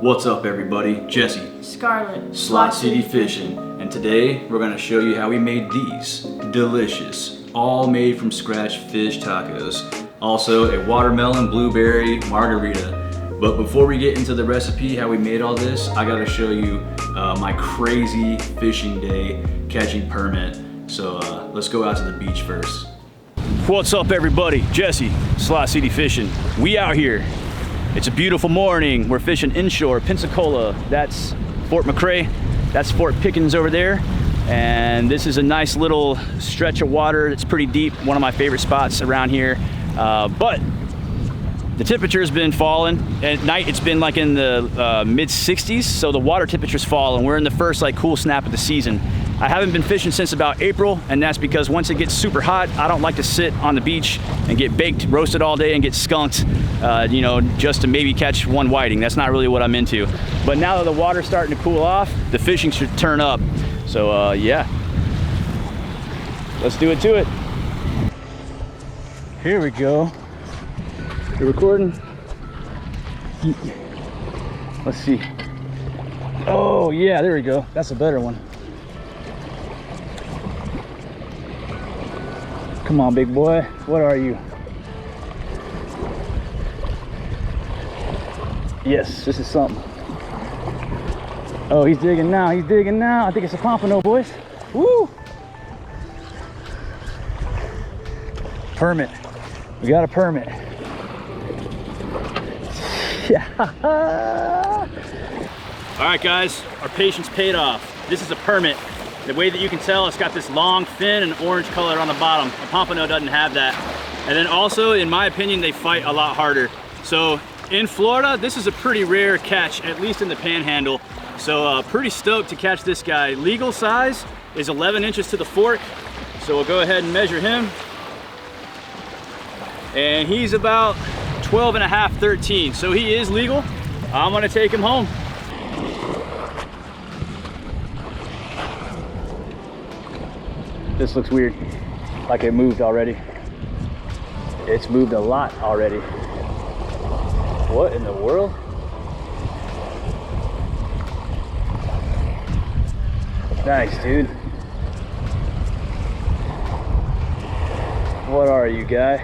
What's up everybody? Jesse. Scarlett. Slot City Fishing. And today we're going to show you how we made these delicious, all made from scratch fish tacos. Also a watermelon blueberry margarita. But before we get into the recipe, how we made all this, I got to show you my crazy fishing day catching permit. So let's go out to the beach first. What's up everybody? Jesse, Slot City Fishing. We out here. It's a beautiful morning. We're fishing inshore, Pensacola. That's Fort McRae. That's Fort Pickens over there. And this is a nice little stretch of water. It's pretty deep, one of my favorite spots around here. But the temperature has been falling. At night, it's been like in the mid 60s, so the water temperature's fallen. We're in the first like cool snap of the season. I haven't been fishing since about April, and that's because once it gets super hot, I don't like to sit on the beach and get baked, roasted all day and get skunked, you know, just to maybe catch one whiting. That's not really what I'm into. But now that the water's starting to cool off, the fishing should turn up. So yeah, let's do it to it. Here we go. You're recording? Let's see. Oh yeah, there we go. That's a better one. Come on, big boy. What are you? Yes, this is something. Oh, he's digging now. He's digging now. I think it's a pompano, boys. Woo! Permit. We got a permit. Yeah. All right, guys. Our patience paid off. This is a permit. The way that you can tell, it's got this long fin and orange color on the bottom. A pompano doesn't have that. And then also, in my opinion, they fight a lot harder. So in Florida, this is a pretty rare catch, at least in the panhandle. So pretty stoked to catch this guy. Legal size is 11 inches to the fork. So we'll go ahead and measure him. And he's about 12 and a half, 13. So he is legal. I'm gonna take him home. This looks weird, like it moved already. It's moved a lot already. What in the world? Nice, dude. What are you, guy?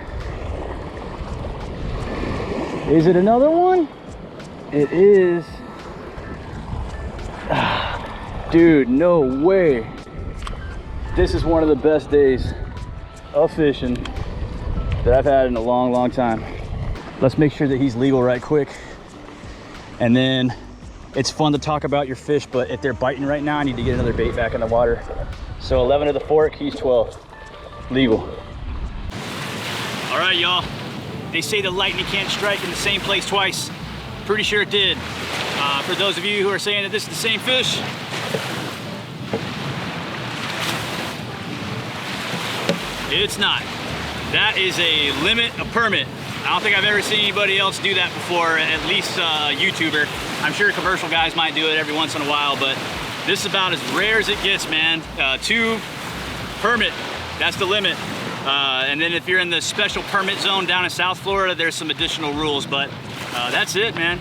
Is it another one? It is. Dude, no way. This is one of the best days of fishing that I've had in a long, long time. Let's make sure that he's legal right quick. And then it's fun to talk about your fish, but if they're biting right now, I need to get another bait back in the water. So 11 to the fork, he's 12. Legal. All right, y'all. They say the lightning can't strike in the same place twice. Pretty sure it did. For those of you who are saying that this is the same fish, it's not. That is a limit, a permit. I don't think I've ever seen anybody else do that before, at least a YouTuber. I'm sure commercial guys might do it every once in a while, but this is about as rare as it gets, man. 2 permit, that's the limit. And then if you're in the special permit zone down in South Florida, there's some additional rules, but that's it, man.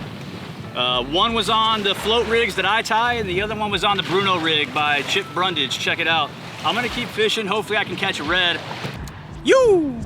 One was on the float rigs that I tie, and the other one was on the Bruno rig by Chip Brundage. Check it out. I'm gonna keep fishing. Hopefully I can catch a red. Yoo!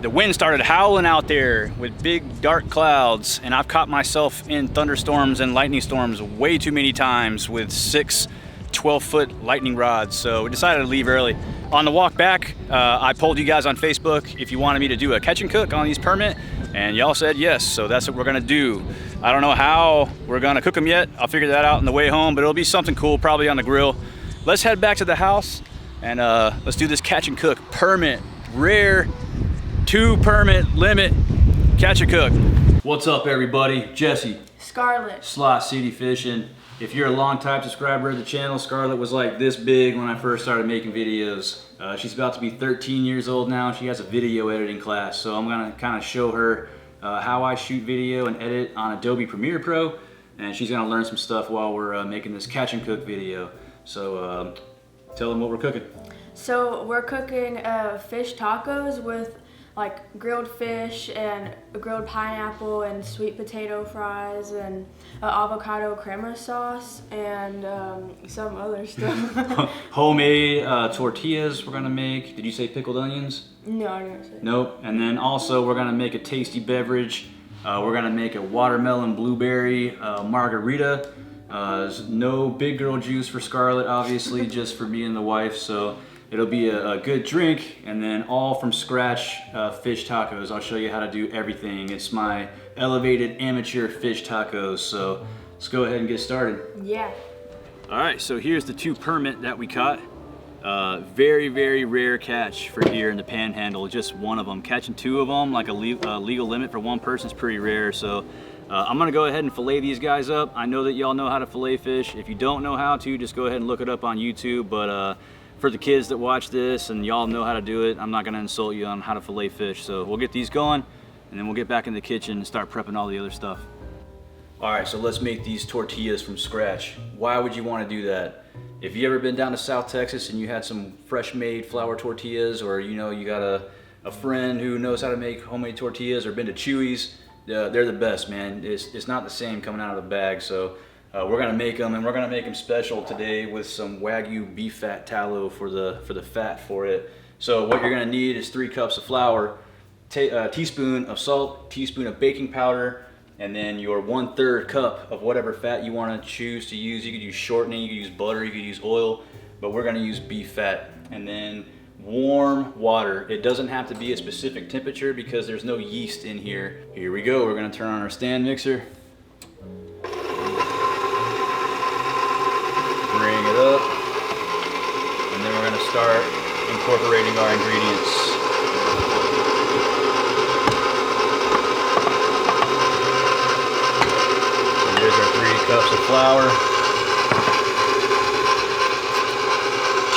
The wind started howling out there with big dark clouds, and I've caught myself in thunderstorms and lightning storms way too many times with 6 12-foot lightning rods. So we decided to leave early. On the walk back, I polled you guys on Facebook if you wanted me to do a catch and cook on these permit, and y'all said yes, so that's what we're gonna do. I don't know how we're gonna cook them yet. I'll figure that out on the way home, but it'll be something cool, probably on the grill. Let's head back to the house and let's do this catch and cook permit. Rare 2 permit limit catch and cook. What's up everybody? Jesse. Scarlett. Slot City Fishing. If you're a long time subscriber of the channel, Scarlett was like this big when I first started making videos. She's about to be 13 years old now. She has a video editing class, so I'm gonna kind of show her how I shoot video and edit on Adobe Premiere Pro, and she's gonna learn some stuff while we're making this catch and cook video. So tell them what we're cooking. So we're cooking fish tacos with like grilled fish and a grilled pineapple and sweet potato fries and avocado crema sauce and some other stuff. Homemade tortillas we're gonna make. Did you say pickled onions? No, I didn't say. Nope. And then also we're gonna make a tasty beverage. We're gonna make a watermelon blueberry margarita. There's no big girl juice for Scarlett, obviously, just for me and the wife. So it'll be a good drink, and then all from scratch fish tacos. I'll show you how to do everything. It's my elevated amateur fish tacos. So let's go ahead and get started. Yeah. All right, so here's the 2 permit that we caught. Very, very rare catch for here in the Panhandle, just one of them. Catching 2 of them, like a legal limit for 1 person, is pretty rare. So I'm gonna go ahead and fillet these guys up. I know that y'all know how to fillet fish. If you don't know how to, just go ahead and look it up on YouTube. But for the kids that watch this and y'all know how to do it, I'm not gonna insult you on how to fillet fish. So we'll get these going, and then we'll get back in the kitchen and start prepping all the other stuff. All right, so let's make these tortillas from scratch. Why would you wanna do that? If you ever been down to South Texas and you had some fresh made flour tortillas, or you know you got a friend who knows how to make homemade tortillas, or been to Chewy's, they're the best, man. It's not the same coming out of the bag. So we're gonna make them, and we're gonna make them special today with some Wagyu beef fat tallow for the fat for it. So what you're gonna need is 3 cups of flour, a teaspoon of salt, teaspoon of baking powder, and then your 1/3 cup of whatever fat you want to choose to use. You could use shortening, you could use butter, you could use oil, but we're gonna use beef fat. And then warm water. It doesn't have to be a specific temperature because there's no yeast in here. Here we go, we're gonna turn on our stand mixer. Bring it up. And then we're gonna start incorporating our ingredients. Here's our 3 cups of flour,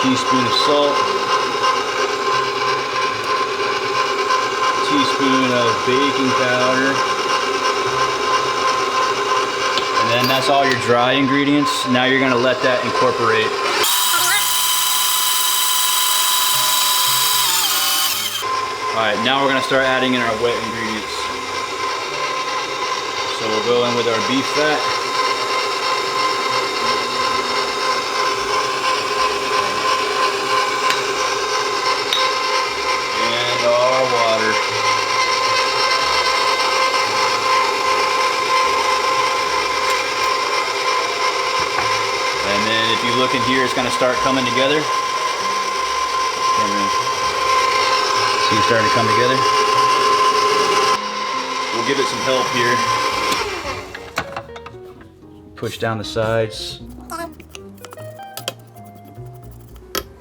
teaspoon of salt, teaspoon of baking powder, and then that's all your dry ingredients. Now you're gonna let that incorporate. All right, now we're gonna start adding in our wet ingredients. So we'll go in with our beef fat. And our water. And then if you look in here, it's gonna start coming together. See it starting to come together? We'll give it some help here. Push down the sides. All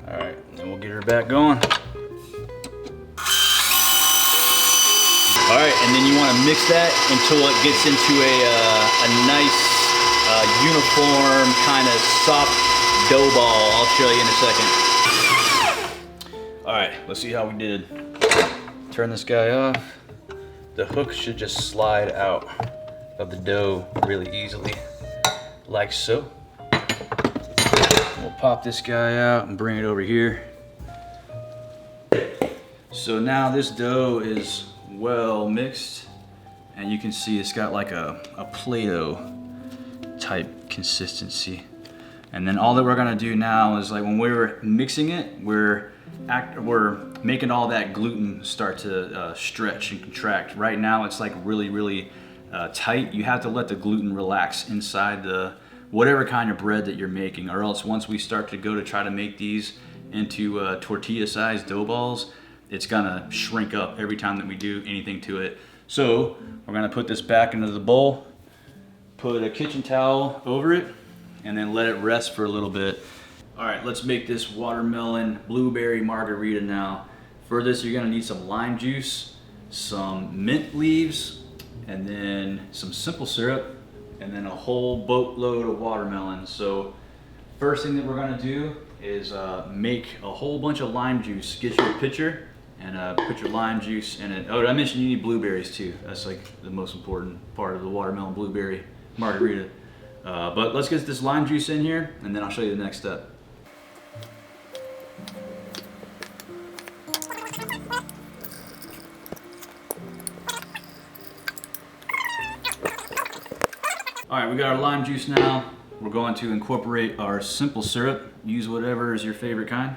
right, and then we'll get her back going. All right, and then you want to mix that until it gets into a nice, uniform, kind of soft dough ball. I'll show you in a second. All right, let's see how we did. Turn this guy off. The hook should just slide out of the dough really easily, like so. We'll pop this guy out and bring it over here. So now this dough is well mixed, and you can see it's got like a Play-Doh type consistency. And then all that we're gonna do now is, like, when we're mixing it, we're making all that gluten start to stretch and contract. Right now it's like really tight. You have to let the gluten relax inside the whatever kind of bread that you're making, or else once we start to go to try to make these into tortilla sized dough balls, it's gonna shrink up every time that we do anything to it. So we're gonna put this back into the bowl, put a kitchen towel over it, and then let it rest for a little bit. All right, let's make this watermelon blueberry margarita now. For this, you're gonna need some lime juice, some mint leaves, and then some simple syrup, and then a whole boatload of watermelon. So first thing that we're gonna do is make a whole bunch of lime juice. Get your pitcher and put your lime juice in it. Oh, I mentioned you need blueberries too. That's like the most important part of the watermelon blueberry margarita. But let's get this lime juice in here, and then I'll show you the next step. All right, we got our lime juice now. We're going to incorporate our simple syrup. Use whatever is your favorite kind.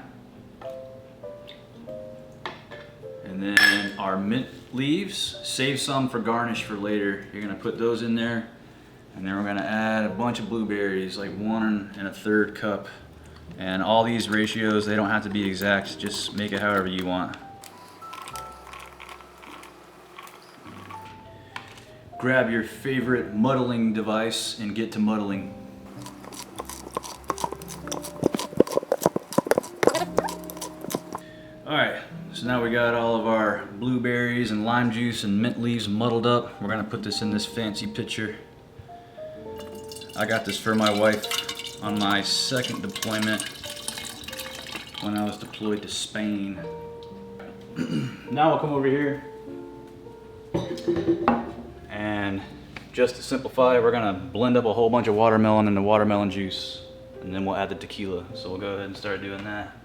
And then our mint leaves. Save some for garnish for later. You're gonna put those in there. And then we're gonna add a bunch of blueberries, like 1 1/3 cup. And all these ratios, they don't have to be exact. Just make it however you want. Grab your favorite muddling device and get to muddling. Alright, so now we got all of our blueberries and lime juice and mint leaves muddled up. We're gonna put this in this fancy pitcher. I got this for my wife on my second deployment when I was deployed to Spain. Now we'll come over here. And just to simplify, we're gonna blend up a whole bunch of watermelon into watermelon juice, and then we'll add the tequila. So we'll go ahead and start doing that.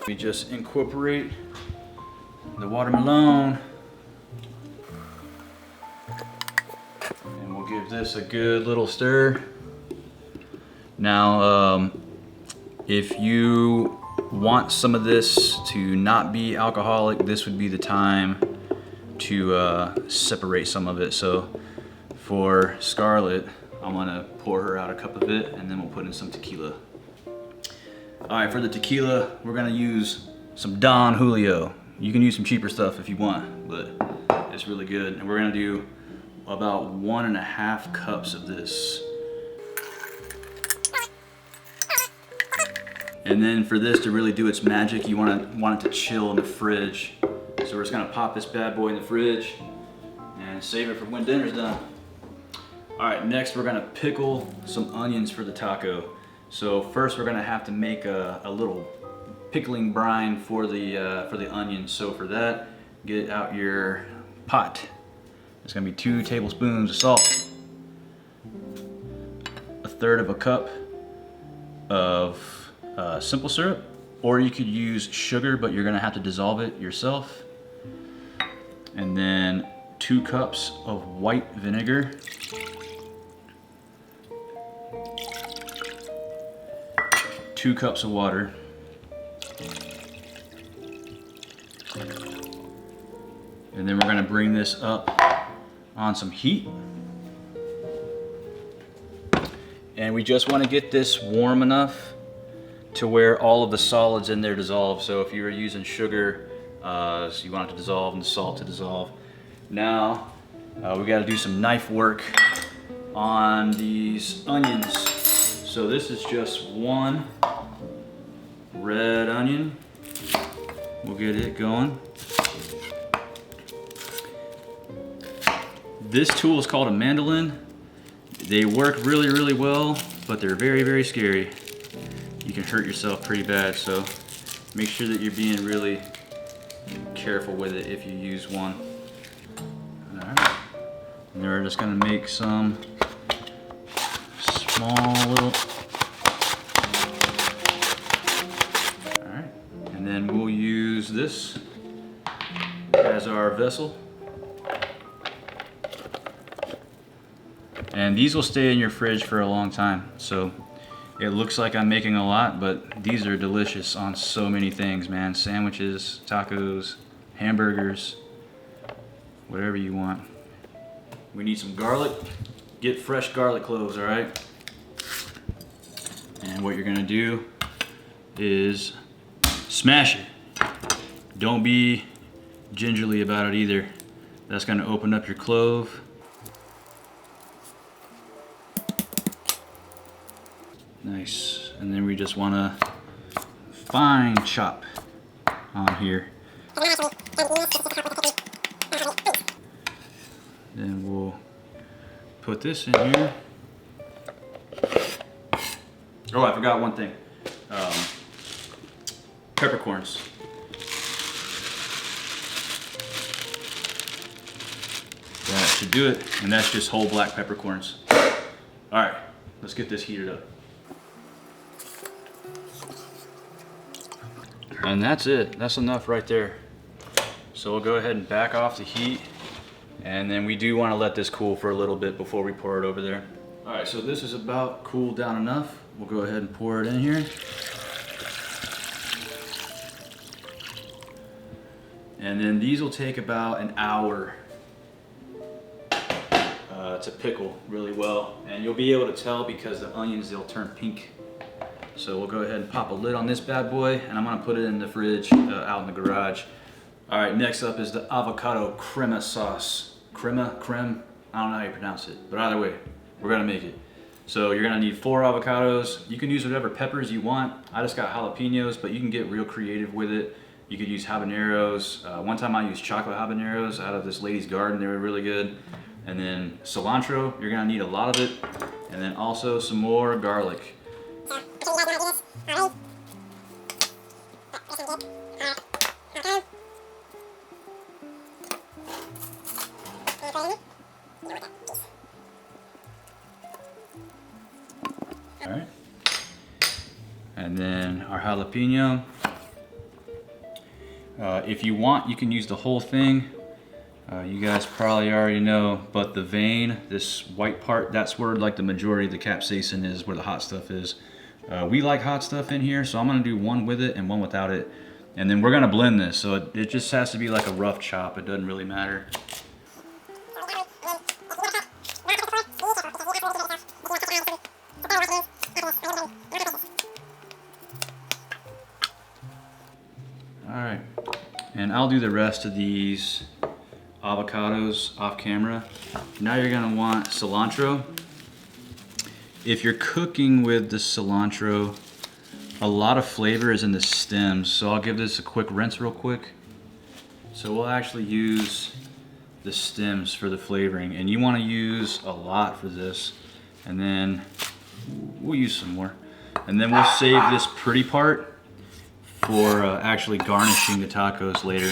We just incorporate the watermelon. Give this a good little stir. Now, if you want some of this to not be alcoholic, this would be the time to separate some of it. So for Scarlett, I'm gonna pour her out a cup of it, and then we'll put in some tequila. All right, for the tequila, we're gonna use some Don Julio. You can use some cheaper stuff if you want, but it's really good. And we're gonna do about 1 1/2 cups of this. And then for this to really do its magic, you want it to chill in the fridge. So we're just gonna pop this bad boy in the fridge and save it for when dinner's done. All right, next we're gonna pickle some onions for the taco. So first we're gonna have to make a little pickling brine for the onions. So for that, get out your pot. It's gonna be 2 tablespoons of salt, 1/3 cup of simple syrup, or you could use sugar, but you're gonna have to dissolve it yourself. And then 2 cups of white vinegar, 2 cups of water, and then we're gonna bring this up on some heat. And we just want to get this warm enough to where all of the solids in there dissolve. So if you were using sugar, so you want it to dissolve and the salt to dissolve. Now we got to do some knife work on these onions. So this is just 1 red onion. We'll get it going. This tool is called a mandolin. They work really, really well, but they're very, very scary. You can hurt yourself pretty bad, so make sure that you're being really careful with it if you use one. All right. And then we're just gonna make some small little... All right, and then we'll use this as our vessel. And these will stay in your fridge for a long time. So it looks like I'm making a lot, but these are delicious on so many things, man. Sandwiches, tacos, hamburgers, whatever you want. We need some garlic. Get fresh garlic cloves, all right? And what you're gonna do is smash it. Don't be gingerly about it either. That's gonna open up your clove. Nice. And then we just want to fine chop on here. Then we'll put this in here. Oh, I forgot one thing. Peppercorns. That should do it. And that's just whole black peppercorns. All right, let's let's get this heated up. And that's it. That's enough right there. So we'll go ahead and back off the heat. And then we do want to let this cool for a little bit before we pour it over there. All right, so this is about cooled down enough. We'll go ahead and pour it in here. And then these will take about an hour to pickle really well. And you'll be able to tell because the onions, they'll turn pink. So we'll go ahead and pop a lid on this bad boy, and I'm gonna put it in the fridge out in the garage. All right, next up is the avocado crema sauce. Creme, I don't know how you pronounce it, but either way, we're gonna make it. So you're gonna need 4 avocados. You can use whatever peppers you want. I just got jalapenos, but you can get real creative with it. You could use habaneros. One time I used chocolate habaneros out of this lady's garden. They were really good. And then cilantro, you're gonna need a lot of it. And then also some more garlic. All right. And then our jalapeno. If you want, you can use the whole thing. You guys probably already know, but the vein, this white part, that's where like the majority of the capsaicin is, where the hot stuff is. We like hot stuff in here, so I'm gonna do one with it and one without it. And then we're gonna blend this, so it just has to be like a rough chop. It doesn't really matter. All right, and I'll do the rest of these avocados off camera. Now you're gonna want cilantro. If you're cooking with the cilantro, a lot of flavor is in the stems, so I'll give this a quick rinse real quick. So we'll actually use the stems for the flavoring, and you want to use a lot for this, and then we'll use some more, and then we'll save this pretty part for actually garnishing the tacos later.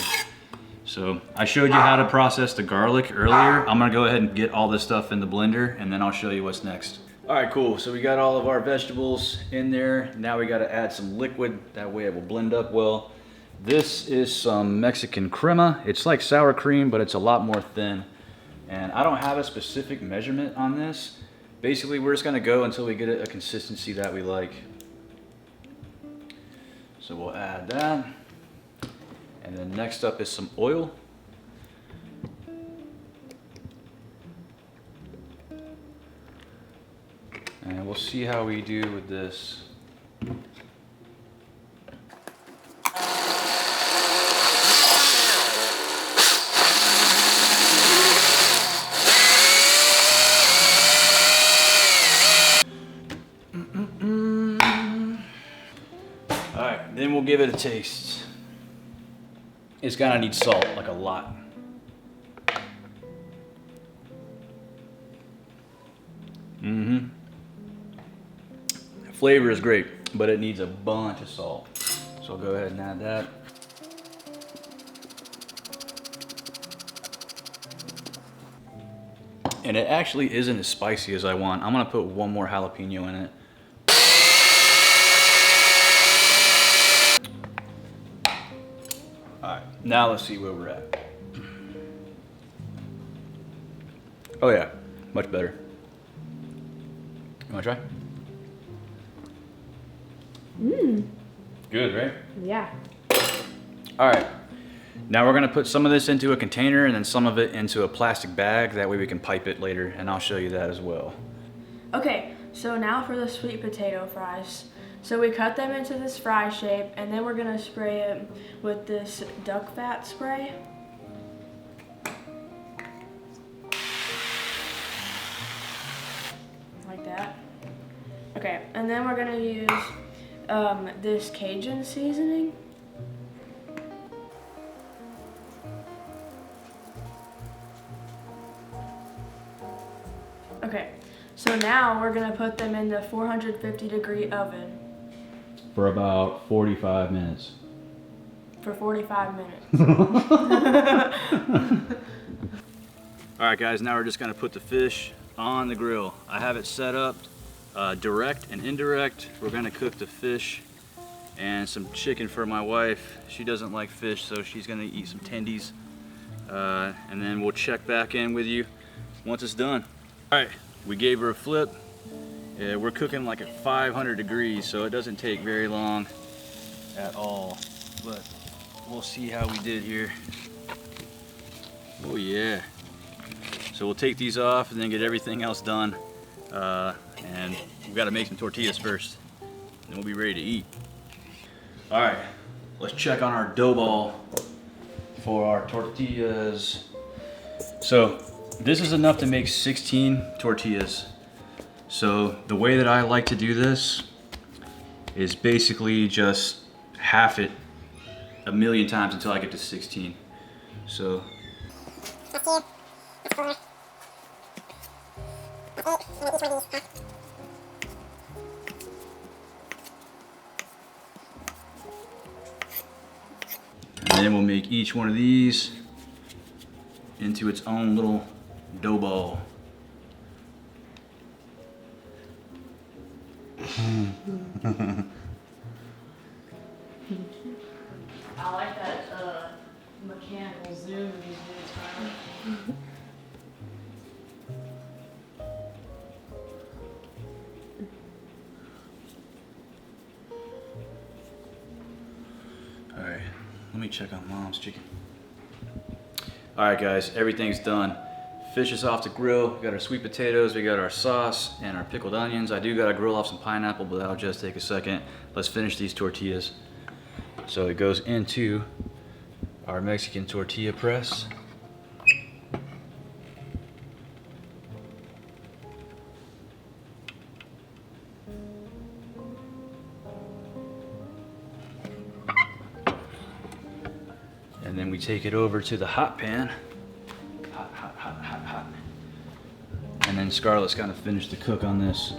So I showed you how to process the garlic earlier. I'm gonna go ahead and get all this stuff in the blender, and then I'll show you what's next. All right, cool. So we got all of our vegetables in there. Now we got to add some liquid. That way it will blend up well. This is some Mexican crema. It's like sour cream, but it's a lot more thin. And I don't have a specific measurement on this. Basically, we're just gonna go until we get a consistency that we like. So we'll add that. And then next up is some oil. And we'll see how we do with this. All right, then we'll give it a taste. It's gonna need salt, like a lot. Flavor is great, but it needs a bunch of salt. So I'll go ahead and add that. And it actually isn't as spicy as I want. I'm gonna put one more jalapeno in it. All right, now let's see where we're at. Oh yeah, much better. You wanna try? Good, right? Yeah. All right, now we're gonna put some of this into a container and then some of it into a plastic bag. That way we can pipe it later, and I'll show you that as well. Okay, so now for the sweet potato fries. So we cut them into this fry shape, and then we're gonna spray it with this duck fat spray. Like that. Okay, and then we're gonna use this Cajun seasoning. Okay, so now we're gonna put them in the 450-degree oven. For about 45 minutes. For 45 minutes. All right guys, now we're just gonna put the fish on the grill. I have it set up direct and indirect. We're gonna cook the fish and some chicken for my wife. She doesn't like fish, so she's gonna eat some tendies. And then we'll check back in with you once it's done. All right, we gave her a flip. We're cooking like at 500 degrees, so it doesn't take very long at all. But we'll see how we did here. Oh yeah. So we'll take these off and then get everything else done. And we've got to make some tortillas first, and we'll be ready to eat. All right, let's check on our dough ball for our tortillas. So this is enough to make 16 tortillas. So the way that I like to do this is basically just half it a million times until I get to 16. So and then we'll make each one of these into its own little dough ball. I like that mechanical zoom these days. All right, let me check on Mom's chicken. All right, guys, everything's done. Fish is off the grill. We got our sweet potatoes, we got our sauce, and our pickled onions. I do gotta grill off some pineapple, but that'll just take a second. Let's finish these tortillas. So it goes into our Mexican tortilla press. And then we take it over to the hot pan. Hot, hot, hot, hot, hot. And then Scarlett's gonna finish the cook on this.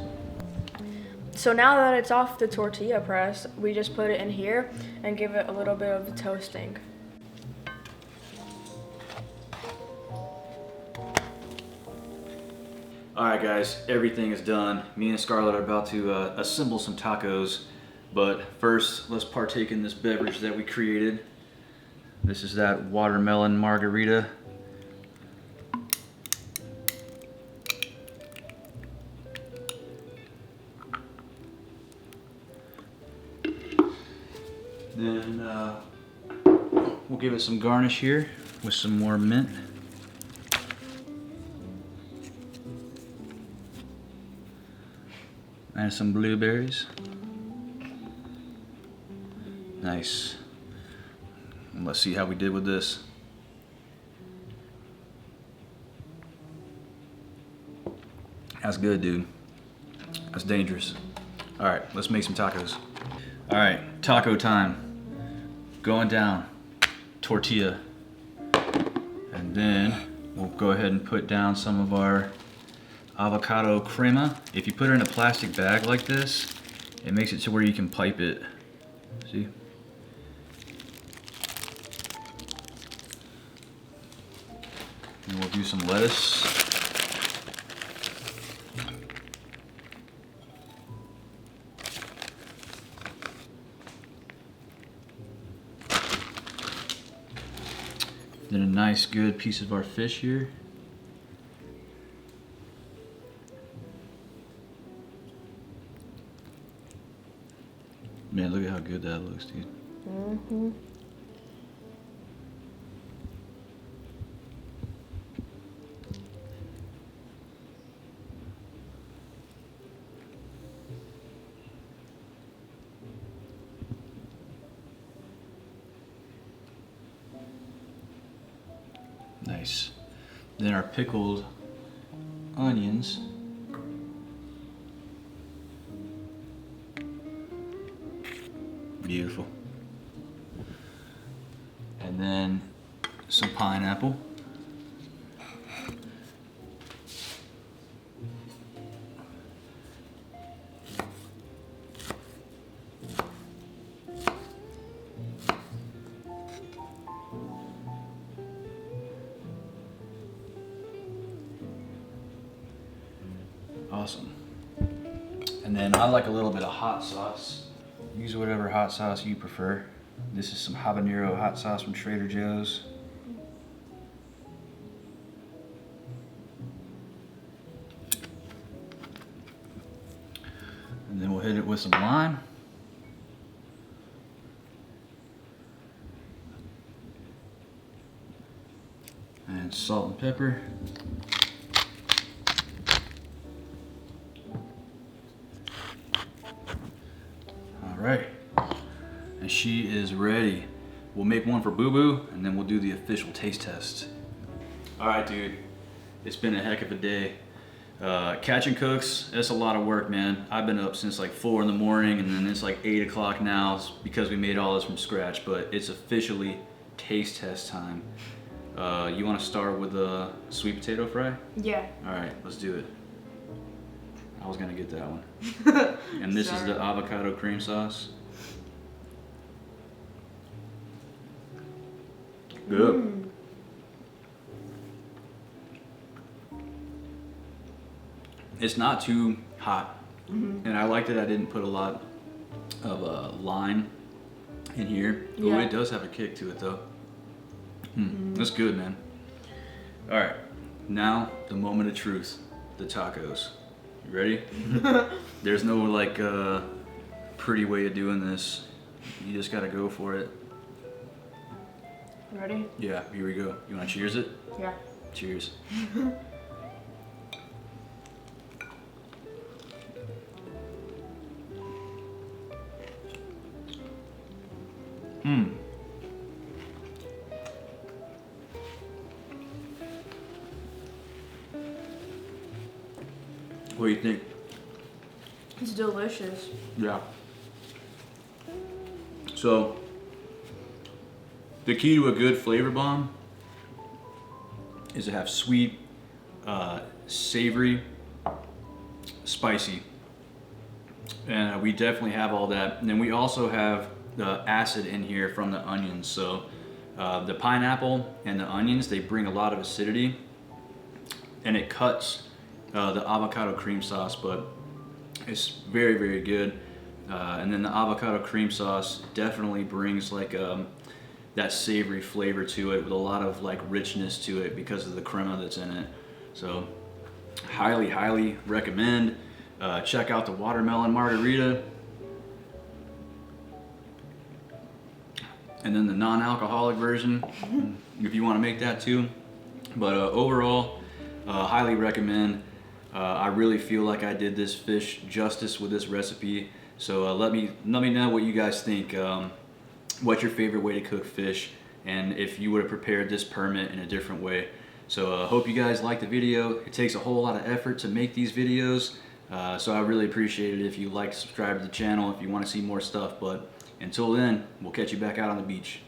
So now that it's off the tortilla press, we just put it in here and give it a little bit of toasting. All right, guys, everything is done. Me and Scarlett are about to assemble some tacos, but first, let's partake in this beverage that we created. This is that watermelon margarita. Then we'll give it some garnish here with some more mint. And some blueberries. Nice. And let's see how we did with this. That's good, dude. That's dangerous. All right, let's make some tacos. All right, taco time. Going down, tortilla. And then we'll go ahead and put down some of our avocado crema. If you put it in a plastic bag like this, it makes it to where you can pipe it. See? And we'll do some lettuce. Then a nice good piece of our fish here. Man, look at how good that looks, dude. Mm-hmm. Nice. Then our pickled onions. Beautiful. And then some pineapple. Awesome. then I like a little bit of hot sauce. Use whatever hot sauce you prefer. This is some habanero hot sauce from Trader Joe's. And then we'll hit it with some lime. And salt and pepper. All right, and she is ready. We'll make one for Boo Boo, and then we'll do the official taste test. All right, dude, it's been a heck of a day. Catching cooks, that's a lot of work, man. I've been up since like 4 in the morning, and then it's like 8 o'clock now. It's because we made all this from scratch, but it's officially taste test time. You want to start with the sweet potato fry? Yeah. All right, let's do it. I was gonna get that one. And this is the avocado cream sauce. Good. It's not too hot. And I like that I didn't put a lot of lime in here. Yeah. Oh, it does have a kick to it though. That's good, man. All right, now the moment of truth, the tacos. You ready? There's no like pretty way of doing this. You just gotta go for it. Ready? Yeah, here we go. You wanna cheers it? Yeah. Cheers. What do you think? It's delicious. Yeah. So, the key to a good flavor bomb is to have sweet, savory, spicy. And we definitely have all that. And then we also have the acid in here from the onions. So the pineapple and the onions, they bring a lot of acidity, and it cuts the avocado cream sauce, but it's very, very good. And then the avocado cream sauce definitely brings like that savory flavor to it with a lot of like richness to it because of the crema that's in it. So highly, highly recommend. Check out the watermelon margarita. And then the non-alcoholic version, if you want to make that too. But overall, highly recommend. I really feel like I did this fish justice with this recipe. So let me know what you guys think. What's your favorite way to cook fish, and if you would have prepared this permit in a different way. So hope you guys liked the video. It takes a whole lot of effort to make these videos. So I really appreciate it if you like, subscribe to the channel if you want to see more stuff. But until then, we'll catch you back out on the beach.